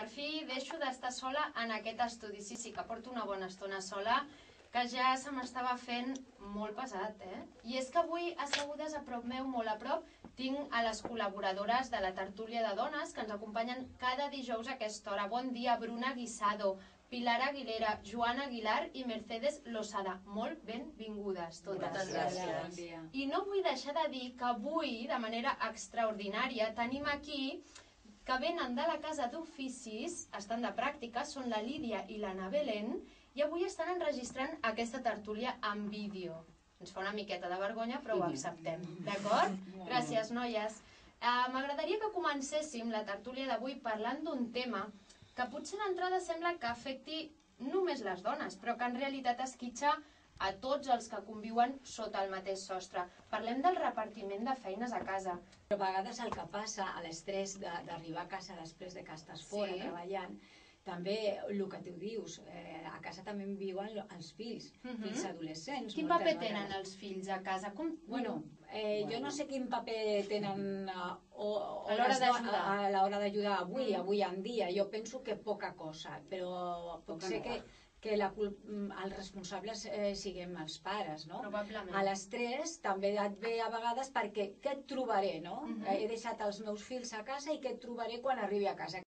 Per fi deixo d'estar sola en aquest estudi. Sí, que porto una bona estona sola, que ja se m'estava fent molt pesat, I és que avui, assegudes a prop meu, molt a prop, tinc a les col·laboradores de la tertúlia de dones que ens acompanyen cada dijous a aquesta hora. Bon dia, Bruna Guisado, Pilar Aguilera, Joana Aguilar i Mercedes Losada. Molt benvingudes totes. Moltes gràcies. I no vull deixar de dir que avui, de manera extraordinària, tenim aquí que venen de la Casa d'Oficis, estan de pràctica, són la Lídia i l'Anna Belén, i avui estan enregistrant aquesta tertúlia en vídeo. Ens fa una miqueta de vergonya, però ho acceptem, d'acord? Gràcies, noies. M'agradaria que comencéssim la tertúlia d'avui parlant d'un tema que potser d'entrada sembla que afecti només les dones, però que en realitat esquitxa a tots els que conviuen sota el mateix sostre. Parlem del repartiment de feines a casa. Però a vegades el que passa, a l'estrès d'arribar a casa després de que estàs fora treballant, també el que tu dius, a casa també viuen els fills adolescents. Quin paper tenen els fills a casa? Bueno, jo no sé quin paper tenen a l'hora d'ajudar avui en dia. Jo penso que poca cosa, però potser que els responsables siguem els pares, no? Probablement. A l'estrès també et ve a vegades perquè què et trobaré, no? He deixat els meus fills a casa i què et trobaré quan arribi a casa.